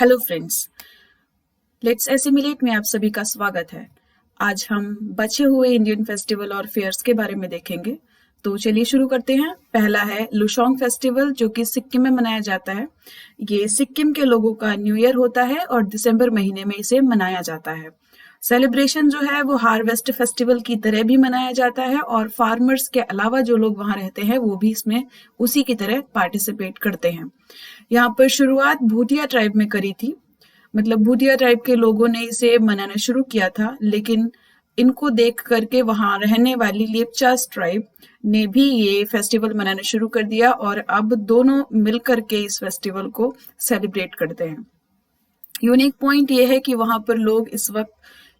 Hello friends, let's assimilate में आप सभी का स्वागत है। आज हम बचे हुए इंडियन फेस्टिवल और फेयर्स के बारे में देखेंगे। तो चलिए शुरू करते हैं। पहला है लुशोंग फेस्टिवल, जो कि सिक्किम में मनाया जाता है। ये सिक्किम के लोगों का न्यू ईयर होता है और दिसंबर महीने में इसे मनाया जाता है। सेलिब्रेशन जो है वो हार्वेस्ट फेस्टिवल की तरह भी मनाया जाता है और फार्मर्स के अलावा जो लोग वहां रहते हैं वो भी इसमें उसी की तरह पार्टिसिपेट करते हैं। यहाँ पर शुरुआत भूटिया ट्राइब में करी थी। मतलब भूटिया ट्राइब के लोगों ने इसे मनाना शुरू किया था, लेकिन इनको देख करके वहां रहने वाली लेपचास ट्राइब ने भी ये फेस्टिवल मनाना शुरू कर दिया और अब दोनों मिलकर के इस फेस्टिवल को सेलिब्रेट करते हैं। यूनिक पॉइंट ये है कि वहां पर लोग इस वक्त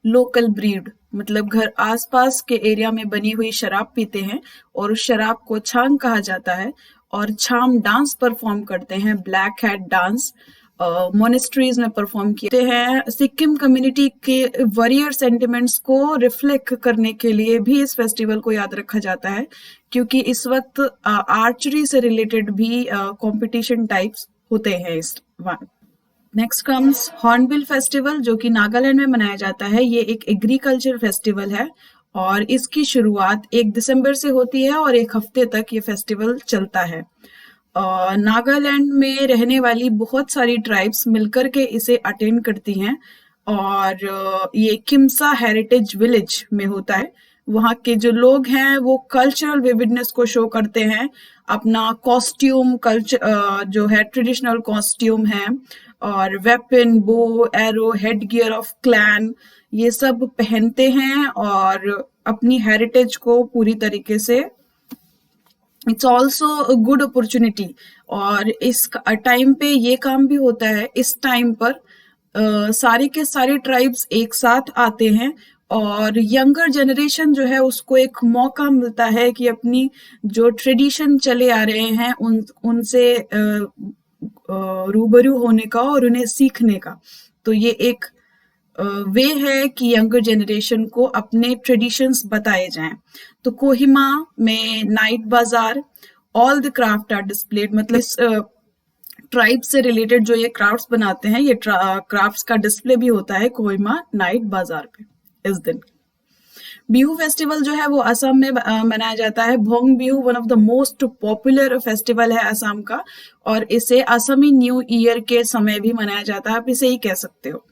लोकल ब्रीड मतलब घर आसपास के एरिया में बनी हुई शराब पीते हैं और उस शराब को छांग कहा जाता है और छाम डांस परफॉर्म करते हैं। ब्लैक हैट डांस मोनेस्ट्रीज में परफॉर्म किए हैं। सिक्किम कम्युनिटी के वॉरियर सेंटिमेंट्स को रिफ्लेक्ट करने के लिए भी इस फेस्टिवल को याद रखा जाता है, क्योंकि इस वक्त आर्चरी से रिलेटेड भी कंपटीशन टाइप्स होते हैं इस वक्त। नेक्स्ट कम्स हॉर्नबिल फेस्टिवल, जो कि नागालैंड में मनाया जाता है। ये एक एग्रीकल्चर फेस्टिवल है और इसकी शुरुआत 1 दिसंबर से होती है और 1 हफ्ते तक ये फेस्टिवल चलता है। नागालैंड में रहने वाली बहुत सारी ट्राइब्स मिलकर के इसे अटेंड करती हैं और ये किम्सा हेरिटेज विलेज में होता है। वहाँ के जो लोग हैं वो कल्चरल विविडनेस को शो करते हैं। अपना कॉस्ट्यूम कल्चर जो है ट्रेडिशनल कॉस्ट्यूम है और वेपन, बो, arrow, head gear of clan ये सब पहनते हैं और अपनी हेरिटेज को पूरी तरीके से it's also a good opportunity. और इस टाइम पे ये काम भी होता है। इस टाइम पर सारे के सारे ट्राइब्स एक साथ आते हैं और यंगर जनरेशन जो है उसको एक मौका मिलता है कि अपनी जो ट्रेडिशन चले आ रहे हैं उनसे रूबरू होने का और उन्हें सीखने का। तो ये एक वे है कि यंगर जनरेशन को अपने ट्रेडिशंस बताए जाएं। तो कोहिमा में नाइट बाजार, all the craft are displayed. मतलब इस ट्राइब से रिलेटेड जो ये क्राफ्ट्स बनाते हैं, ये क्राफ्ट्स का डिस्प्ले भी होता है कोहिमा नाइट बाजार पे इस दिन। बिहू फेस्टिवल जो है वो असम में मनाया जाता है। भोंग Bihu one of the most popular festival है असम का और इसे असमी न्यू ईयर के समय भी मनाया जाता है, आप इसे ही कह सकते हो।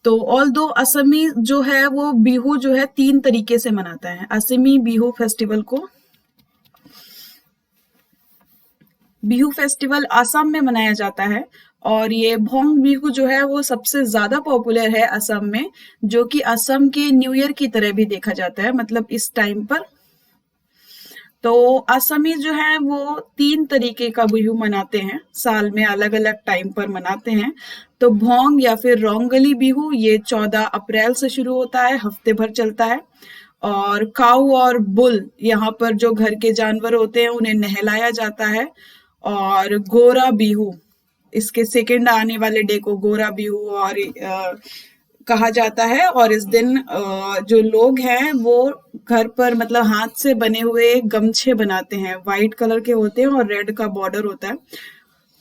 तो ऑल दो असमी जो है वो बिहू जो है 3 तरीके से मनाता है। असमी बिहू फेस्टिवल को बिहू फेस्टिवल असम में मनाया जाता है और ये भोंग बिहू जो है वो सबसे ज्यादा पॉपुलर है असम में, जो कि असम के न्यू ईयर की तरह भी देखा जाता है। मतलब इस टाइम पर तो असमी जो है वो 3 तरीके का बिहू मनाते हैं, साल में अलग अलग टाइम पर मनाते हैं। तो भोंग या फिर रोंगली बिहू ये 14 अप्रैल से शुरू होता है, हफ्ते भर चलता है। और काऊ और बुल यहाँ पर जो घर के जानवर होते हैं उन्हें नहलाया जाता है। और गोरा बिहू इसके सेकेंड आने वाले डे को गोरा बिहू और कहा जाता है। और इस दिन जो लोग हैं वो घर पर मतलब हाथ से बने हुए गमछे बनाते हैं, व्हाइट कलर के होते हैं और रेड का बॉर्डर होता है,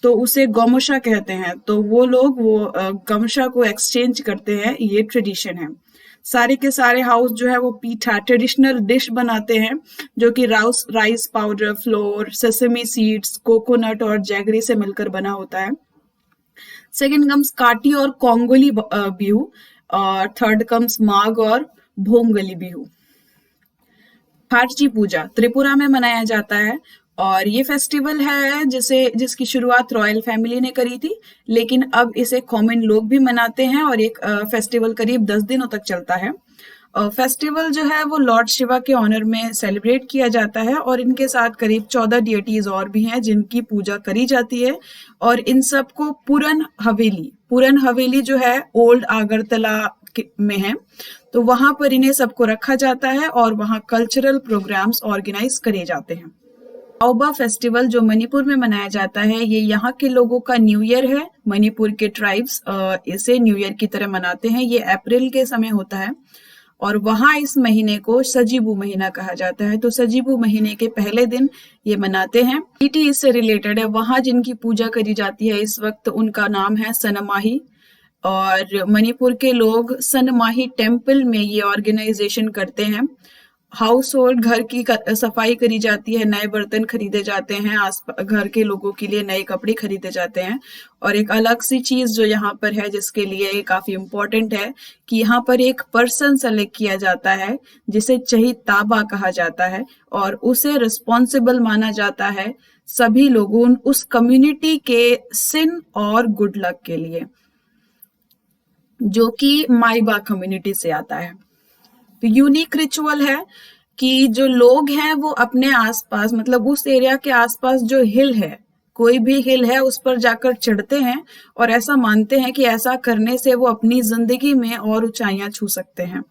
तो उसे गौमशा कहते हैं। तो वो लोग वो गमछा को एक्सचेंज करते हैं, ये ट्रेडिशन है। सारे के सारे हाउस जो है वो पीठा ट्रेडिशनल डिश बनाते हैं, जो कि rice powder, floor, sesame seeds, coconut और जैगरी से मिलकर बना होता है। सेकेंड कम्स काटी और कोंगोली बिहू और थर्ड कम्स माघ और भोंगली बिहू। खारची पूजा त्रिपुरा में मनाया जाता है और ये फेस्टिवल है जिसकी शुरुआत रॉयल फैमिली ने करी थी, लेकिन अब इसे कॉमन लोग भी मनाते हैं और एक फेस्टिवल करीब 10 दिनों तक चलता है। फेस्टिवल जो है वो लॉर्ड शिवा के ऑनर में सेलिब्रेट किया जाता है और इनके साथ करीब 14 डिएटीज और भी हैं जिनकी पूजा करी जाती है। और इन सबको पुरन हवेली जो है ओल्ड आगरतला में है, तो वहां पर इन्हें सबको रखा जाता है और वहां कल्चरल प्रोग्राम्स ऑर्गेनाइज करे जाते हैं। औबा फेस्टिवल जो मणिपुर में मनाया जाता है, ये यहाँ के लोगों का न्यू ईयर है। मणिपुर के ट्राइब्स इसे न्यू ईयर की तरह मनाते हैं। ये अप्रैल के समय होता है और वहां इस महीने को सजीबू महीना कहा जाता है। तो सजीबू महीने के पहले दिन ये मनाते हैं। डीटी इससे रिलेटेड है, वहां जिनकी पूजा करी जाती है इस वक्त उनका नाम है सनमाही, और मणिपुर के लोग सनमाही टेम्पल में ये ऑर्गेनाइजेशन करते हैं। हाउस होल्ड घर की सफाई करी जाती है, नए बर्तन खरीदे जाते हैं, घर के लोगों के लिए नए कपड़े खरीदे जाते हैं। और एक अलग सी चीज जो यहाँ पर है जिसके लिए काफी इम्पोर्टेंट है कि यहाँ पर एक पर्सन सेलेक्ट किया जाता है जिसे चही ताबा कहा जाता है, और उसे रिस्पॉन्सिबल माना जाता है सभी लोगों उस कम्युनिटी के सिन और गुड लक के लिए, जो कि माइबा कम्युनिटी से आता है। तो यूनिक रिचुअल है कि जो लोग हैं वो अपने आसपास, मतलब उस एरिया के आसपास जो हिल है, कोई भी हिल है, उस पर जाकर चढ़ते हैं और ऐसा मानते हैं कि ऐसा करने से वो अपनी जिंदगी में और ऊंचाइयां छू सकते हैं।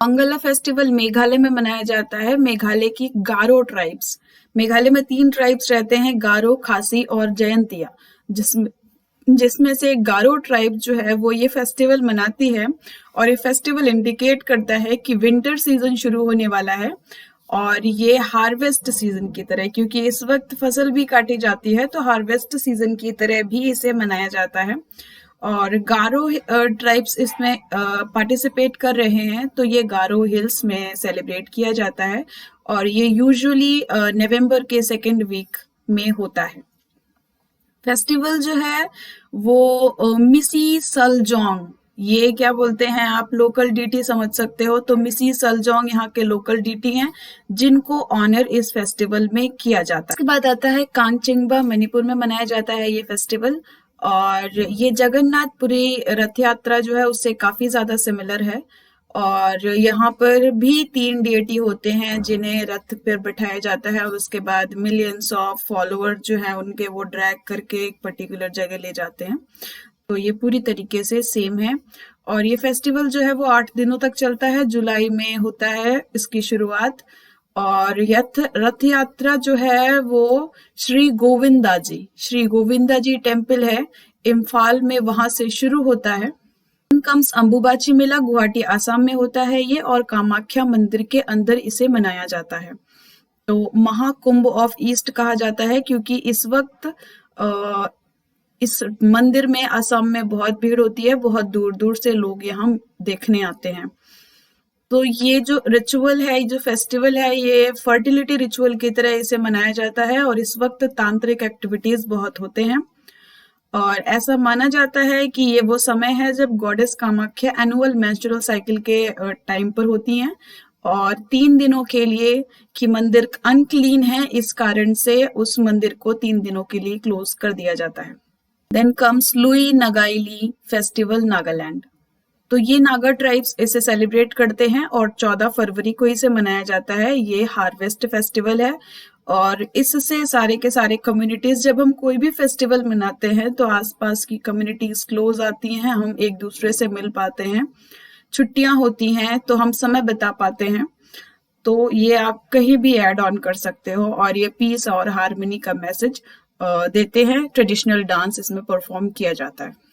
मंगला फेस्टिवल मेघालय में मनाया जाता है। मेघालय की गारो ट्राइब्स, मेघालय में 3 ट्राइब्स रहते हैं, गारो, खासी और जयंतिया, जिसमें से गारो ट्राइब जो है वो ये फेस्टिवल मनाती है। और ये फेस्टिवल इंडिकेट करता है कि विंटर सीजन शुरू होने वाला है, और ये हार्वेस्ट सीजन की तरह, क्योंकि इस वक्त फसल भी काटी जाती है, तो हार्वेस्ट सीजन की तरह भी इसे मनाया जाता है। और गारो ट्राइब्स इसमें पार्टिसिपेट कर रहे हैं, तो ये गारो हिल्स में सेलिब्रेट किया जाता है, और ये यूजुअली नवंबर के 2nd वीक में होता है। फेस्टिवल जो है वो मिसी सलजोंग, ये क्या बोलते हैं आप लोकल डीटी समझ सकते हो, तो मिसी सलजोंग यहाँ के लोकल डीटी हैं जिनको ऑनर इस फेस्टिवल में किया जाता है। इसके बाद आता है कांगचिंगबा, मणिपुर में मनाया जाता है ये फेस्टिवल, और ये जगन्नाथपुरी रथ यात्रा जो है उससे काफी ज्यादा सिमिलर है। और यहाँ पर भी 3 डेटी होते हैं जिन्हें रथ पर बिठाया जाता है, और उसके बाद मिलियंस ऑफ फॉलोअर जो हैं उनके वो ड्रैग करके एक पर्टिकुलर जगह ले जाते हैं। तो ये पूरी तरीके से सेम है। और ये फेस्टिवल जो है वो 8 दिनों तक चलता है, जुलाई में होता है इसकी शुरुआत। और रथ यात्रा जो है वो श्री गोविंदा जी टेम्पल है इम्फाल में, वहां से शुरू होता है। कम्स अंबुबाची मेला गुवाहाटी आसाम में होता है ये, और कामाख्या मंदिर के अंदर इसे मनाया जाता है। तो महाकुंभ ऑफ ईस्ट कहा जाता है क्योंकि इस वक्त इस मंदिर में असम में बहुत भीड़ होती है, बहुत दूर दूर से लोग यहाँ देखने आते हैं। तो ये जो रिचुअल है, जो फेस्टिवल है, ये फर्टिलिटी रिचुअल की तरह इसे मनाया जाता है, और इस वक्त तांत्रिक एक्टिविटीज बहुत होते हैं। और ऐसा माना जाता है कि ये वो समय है जब goddess Kamakhya annual menstrual cycle के टाइम पर होती हैं, और 3 दिनों के लिए कि मंदिर अनक्लीन है, इस कारण से उस मंदिर को 3 दिनों के लिए क्लोज कर दिया जाता है। Then comes Lui Ngaini festival, Nagaland. तो ये नागा ट्राइब्स इसे सेलिब्रेट करते हैं, और 14 फरवरी को इसे मनाया जाता है। ये हार्वेस्ट फेस्टिवल है, और इससे सारे के सारे कम्युनिटीज, जब हम कोई भी फेस्टिवल मनाते हैं तो आसपास की कम्युनिटीज क्लोज आती हैं, हम एक दूसरे से मिल पाते हैं, छुट्टियां होती हैं तो हम समय बिता पाते हैं। तो ये आप कहीं भी ऐड ऑन कर सकते हो, और ये पीस और हार्मनी का मैसेज देते हैं। ट्रेडिशनल डांस इसमें परफॉर्म किया जाता है।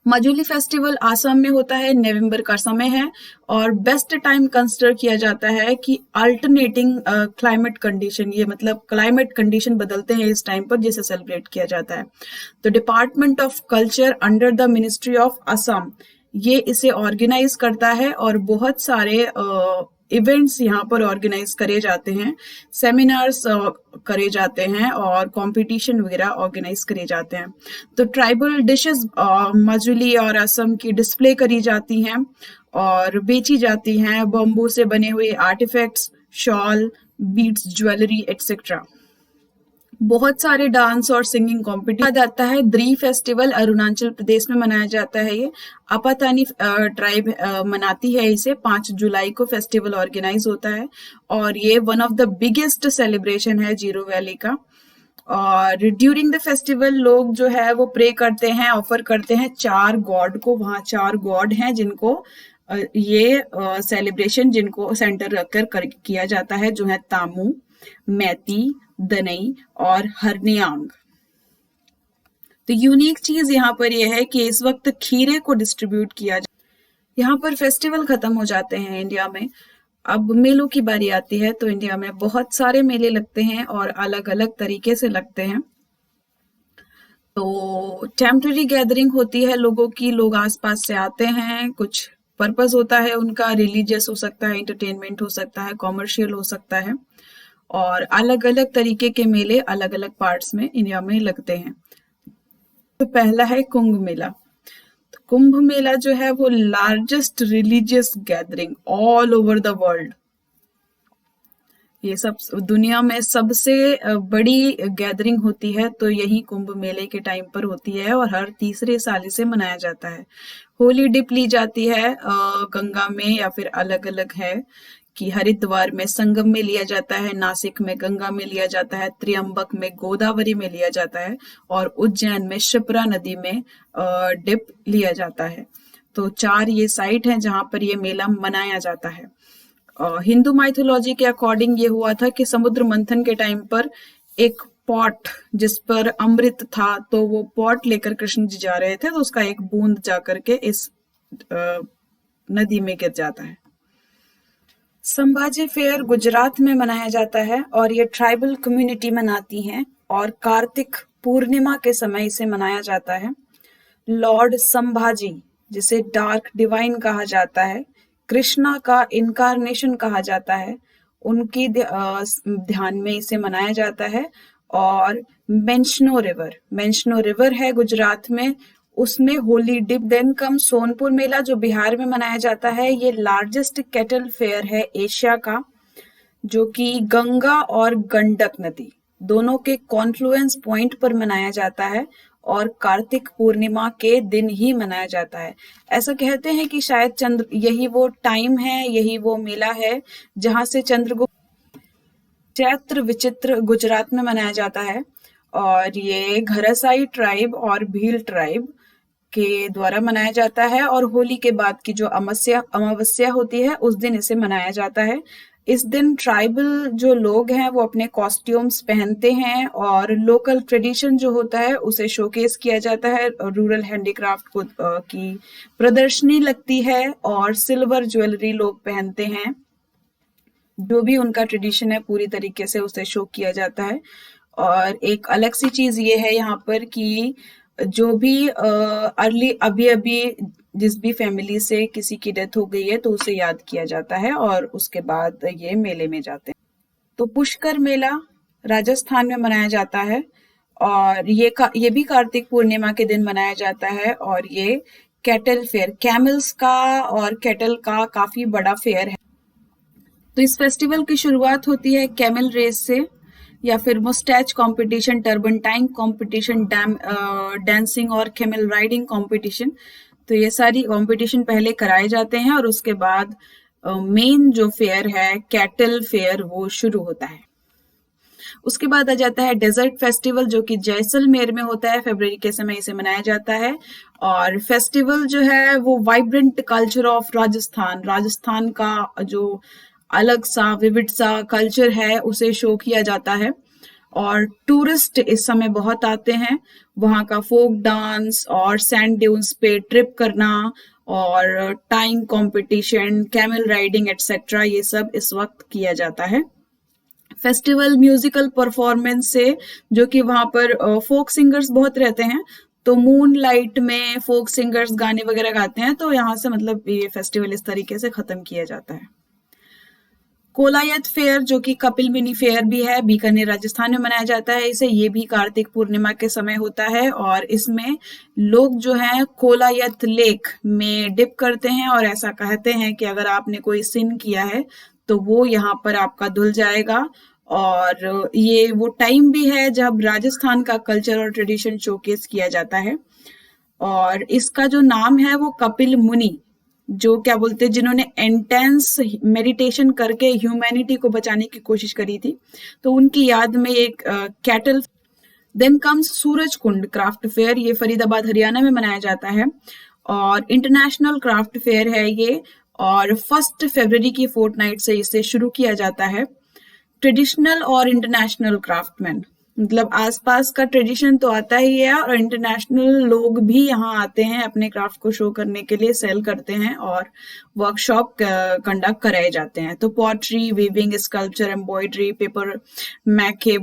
मजूली फेस्टिवल आसाम में होता है, नवंबर का समय है, और बेस्ट टाइम कंसिडर किया जाता है कि अल्टरनेटिंग क्लाइमेट कंडीशन, ये मतलब क्लाइमेट कंडीशन बदलते हैं इस टाइम पर, जिसे सेलिब्रेट किया जाता है। तो department of culture under the ministry of Assam ये इसे ऑर्गेनाइज करता है, और बहुत सारे इवेंट्स यहाँ पर ऑर्गेनाइज करे जाते हैं, सेमिनार्स करे जाते हैं, और कंपटीशन वगैरह ऑर्गेनाइज करे जाते हैं। तो ट्राइबल डिशेस मजूली और असम की डिस्प्ले करी जाती हैं और बेची जाती हैं, बम्बू से बने हुए artifacts, shawl, beads, jewellery etcetera. बहुत सारे डांस और सिंगिंग कॉम्पिटिशन आता है। द्री फेस्टिवल अरुणाचल प्रदेश में मनाया जाता है। ये आपातानी ट्राइब मनाती है इसे। 5 जुलाई को फेस्टिवल ऑर्गेनाइज होता है, और ये one of the biggest celebration है जीरो वैली का। और ड्यूरिंग द फेस्टिवल लोग जो है वो प्रे करते हैं, ऑफर करते हैं 4 गॉड को। वहाँ 4 गॉड हैं जिनको ये सेलिब्रेशन जिनको सेंटर रखकर किया जाता है, जो है तामू, मैती, दनई और हरनियांग। तो यूनिक चीज यहाँ पर यह है कि इस वक्त खीरे को डिस्ट्रीब्यूट किया यहाँ पर फेस्टिवल खत्म हो जाते हैं इंडिया में, अब मेलों की बारी आती है। तो इंडिया में बहुत सारे मेले लगते हैं और अलग अलग तरीके से लगते हैं। तो टेम्पररी गैदरिंग होती है लोगों की, लोग आसपास से आते हैं, कुछ पर्पस होता है उनका, रिलीजियस हो सकता है, एंटरटेनमेंट हो सकता है, कॉमर्शियल हो सकता है, और अलग अलग तरीके के मेले अलग अलग पार्ट्स में इंडिया में लगते हैं। तो पहला है कुंभ मेला। तो कुंभ मेला जो है वो largest religious gathering all over the world, ये सब दुनिया में सबसे बड़ी गैदरिंग होती है तो यही कुंभ मेले के टाइम पर होती है, और हर तीसरे साल इसे मनाया जाता है। होली डिप ली जाती है गंगा में, या फिर अलग अलग है कि हरिद्वार में संगम में लिया जाता है, नासिक में गंगा में लिया जाता है, त्र्यंबक में गोदावरी में लिया जाता है, और उज्जैन में शिप्रा नदी में डिप लिया जाता है। तो 4 ये साइट हैं जहां पर ये मेला मनाया जाता है। हिंदू माइथोलॉजी के अकॉर्डिंग ये हुआ था कि समुद्र मंथन के टाइम पर एक पॉट जिस पर अमृत था, तो वो पॉट लेकर कृष्ण जी जा रहे थे, तो उसका एक बूंद जाकर के इस नदी में गिर जाता है। संभाजी फेयर गुजरात में मनाया जाता है और ये ट्राइबल कम्युनिटी मनाती हैं, और कार्तिक पूर्णिमा के समय इसे मनाया जाता है। लॉर्ड संभाजी, जिसे डार्क डिवाइन कहा जाता है, कृष्णा का इनकारनेशन कहा जाता है, उनकी ध्यान में इसे मनाया जाता है। और मेंशनो रिवर है गुजरात में, उसमें Holi dip. Then come Sonpur Mela जो बिहार में मनाया जाता है, ये लार्जेस्ट कैटल फेयर है एशिया का, जो कि गंगा और गंडक नदी दोनों के कॉन्फ्लुएंस पॉइंट पर मनाया जाता है, और कार्तिक पूर्णिमा के दिन ही मनाया जाता है। ऐसा कहते हैं कि शायद यही वो टाइम है, यही वो मेला है जहां से चैत्र विचित्र गुजरात में मनाया जाता है, और ये घरसाई ट्राइब और भील ट्राइब के द्वारा मनाया जाता है। और होली के बाद की जो अमावस्या होती है उस दिन इसे मनाया जाता है। इस दिन ट्राइबल जो लोग हैं वो अपने कॉस्ट्यूम्स पहनते हैं, और लोकल ट्रेडिशन जो होता है उसे शोकेस किया जाता है। रूरल हैंडीक्राफ्ट की प्रदर्शनी लगती है, और सिल्वर ज्वेलरी लोग पहनते हैं। जो भी उनका ट्रेडिशन है पूरी तरीके से उसे शो किया जाता है। और एक अलग सी चीज ये है यहाँ पर कि जो भी अभी जिस भी फैमिली से किसी की डेथ हो गई है तो उसे याद किया जाता है, और उसके बाद ये मेले में जाते हैं। तो पुष्कर मेला राजस्थान में मनाया जाता है, और ये भी कार्तिक पूर्णिमा के दिन मनाया जाता है, और ये कैटल फेयर, कैमल्स का और कैटल का काफी बड़ा फेयर है। तो इस फेस्टिवल की शुरुआत होती है कैमल रेस से, या फिर मुस्टैच कंपटीशन, टर्बनटाइन कंपटीशन, डांसिंग और कैमल राइडिंग कंपटीशन। तो ये सारी कंपटीशन पहले कराए जाते हैं, और उसके बाद मेन जो फेयर है कैटल फेयर वो शुरू होता है। उसके बाद आ जाता है डेजर्ट फेस्टिवल, जो कि जैसलमेर में होता है, फरवरी के समय इसे मनाया जाता है। और फेस्टिवल जो है वो वाइब्रेंट कल्चर ऑफ राजस्थान का जो अलग सा विविड सा कल्चर है उसे शो किया जाता है, और टूरिस्ट इस समय बहुत आते हैं। वहाँ का फोक डांस और सैंड ड्यून्स पे ट्रिप करना, और time competition, camel riding etcetera, ये सब इस वक्त किया जाता है। फेस्टिवल म्यूजिकल परफॉर्मेंस से, जो कि वहां पर फोक सिंगर्स बहुत रहते हैं, तो मून लाइट में फोक सिंगर्स गाने वगैरह गाते हैं, तो यहाँ से मतलब ये फेस्टिवल इस तरीके से खत्म किया जाता है। कोलायत फेयर, जो कि कपिल मिनी फेयर भी है, बीकानेर राजस्थान में मनाया जाता है इसे। ये भी कार्तिक पूर्णिमा के समय होता है, और इसमें लोग जो हैं कोलायत लेक में डिप करते हैं, और ऐसा कहते हैं कि अगर आपने कोई सिन किया है तो वो यहाँ पर आपका धुल जाएगा। और ये वो टाइम भी है जब राजस्थान का कल्चर और ट्रेडिशन शोकेस किया जाता है। और इसका जो नाम है वो कपिल मुनि, जो क्या बोलते हैं, जिन्होंने इंटेंस मेडिटेशन करके ह्यूमैनिटी को बचाने की कोशिश करी थी, तो उनकी याद में एक cattle. Then comes Suraj Kund craft fair, ये फरीदाबाद हरियाणा में मनाया जाता है, और इंटरनेशनल क्राफ्ट फेयर है ये, और 1 फरवरी की फोर्टनाइट से इसे शुरू किया जाता है। ट्रेडिशनल और इंटरनेशनल क्राफ्टमैन, मतलब आसपास का ट्रेडिशन तो आता ही है और इंटरनेशनल लोग भी यहाँ आते हैं अपने क्राफ्ट को शो करने के लिए, सेल करते हैं और वर्कशॉप कंडक्ट कराए जाते हैं। तो pottery, weaving, sculpture, embroidery, paper मैके,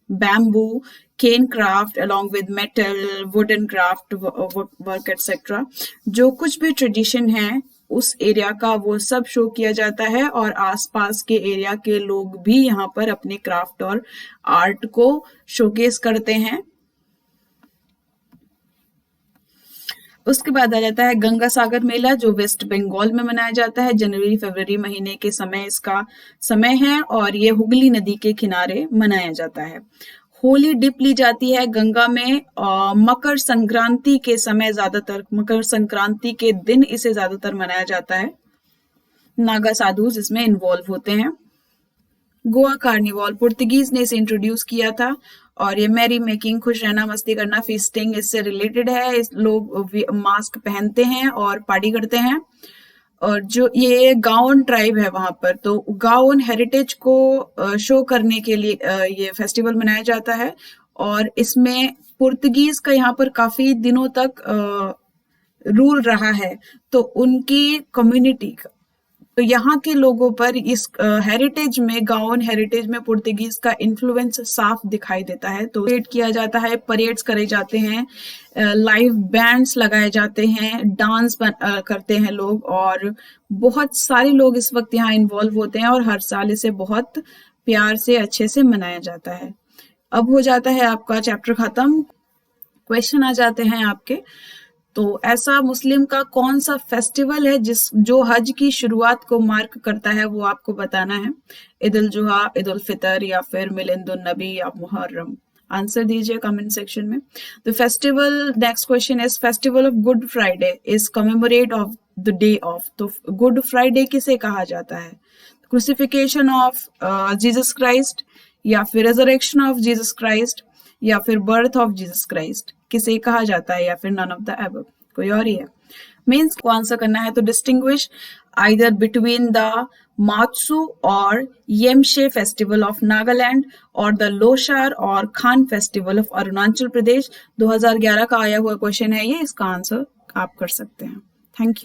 bamboo, cane craft along with metal, wooden craft, work etc. जो कुछ भी ट्रेडिशन है उस एरिया का वो सब शो किया जाता है और आसपास के एरिया के लोग भी यहाँ पर अपने क्राफ्ट और आर्ट को शोकेस करते हैं। उसके बाद आ जाता है गंगा सागर मेला, जो वेस्ट बंगाल में मनाया जाता है। जनवरी फरवरी महीने के समय इसका समय है और ये हुगली नदी के किनारे मनाया जाता है। होली डिप ली जाती है गंगा में मकर संक्रांति के समय, ज्यादातर मकर संक्रांति के दिन इसे ज्यादातर मनाया जाता है। नागा साधुज इसमें इन्वॉल्व होते हैं। गोवा कार्निवल पुर्तगीज ने इसे इंट्रोड्यूस किया था और ये मैरी मेकिंग, खुश रहना, मस्ती करना, फीस्टिंग इससे रिलेटेड है। इस लोग मास्क पहनते हैं और पार्टी करते हैं। और जो ये गाओन ट्राइब है वहां पर, तो गाओन हेरिटेज को शो करने के लिए ये फेस्टिवल मनाया जाता है और इसमें पुर्तगीज का यहाँ पर काफी दिनों तक रूल रहा है, तो उनकी कम्युनिटी, तो यहाँ के लोगों पर इस हेरिटेज में, गाओन हेरिटेज में पुर्तगीज का इन्फ्लुएंस साफ दिखाई देता है। तो परेड किया जाता है, परेड्स करे जाते हैं, लाइव बैंड्स लगाए जाते हैं, डांस करते हैं लोग और बहुत सारे लोग इस वक्त यहाँ इन्वॉल्व होते हैं और हर साल इसे बहुत प्यार से अच्छे से मनाया जाता है। अब हो जाता है आपका चैप्टर खत्म, क्वेश्चन आ जाते हैं आपके। तो ऐसा मुस्लिम का कौन सा फेस्टिवल है जो हज की शुरुआत को मार्क करता है, वो आपको बताना है। ईद उल जुहा, ईद उल फितर या फिर मिलादुन नबी या मुहर्रम। आंसर दीजिए कमेंट सेक्शन में। The festival, next question is festival of good Friday is commemorate of the day of. तो गुड फ्राइडे किसे कहा जाता है? क्रूसिफिकेशन ऑफ जीसस क्राइस्ट या फिर रेजरेक्शन ऑफ जीसस क्राइस्ट या फिर बर्थ ऑफ जीसस क्राइस्ट किसे कहा जाता है, या फिर नन ऑफ द अबव, कोई और ही है। मीन्स को आंसर करना है तो distinguish either between the Matsu और येमशे फेस्टिवल ऑफ नागालैंड और द लोशार और खान फेस्टिवल ऑफ अरुणाचल प्रदेश। 2011 का आया हुआ क्वेश्चन है ये, इसका आंसर आप कर सकते हैं। Thank you.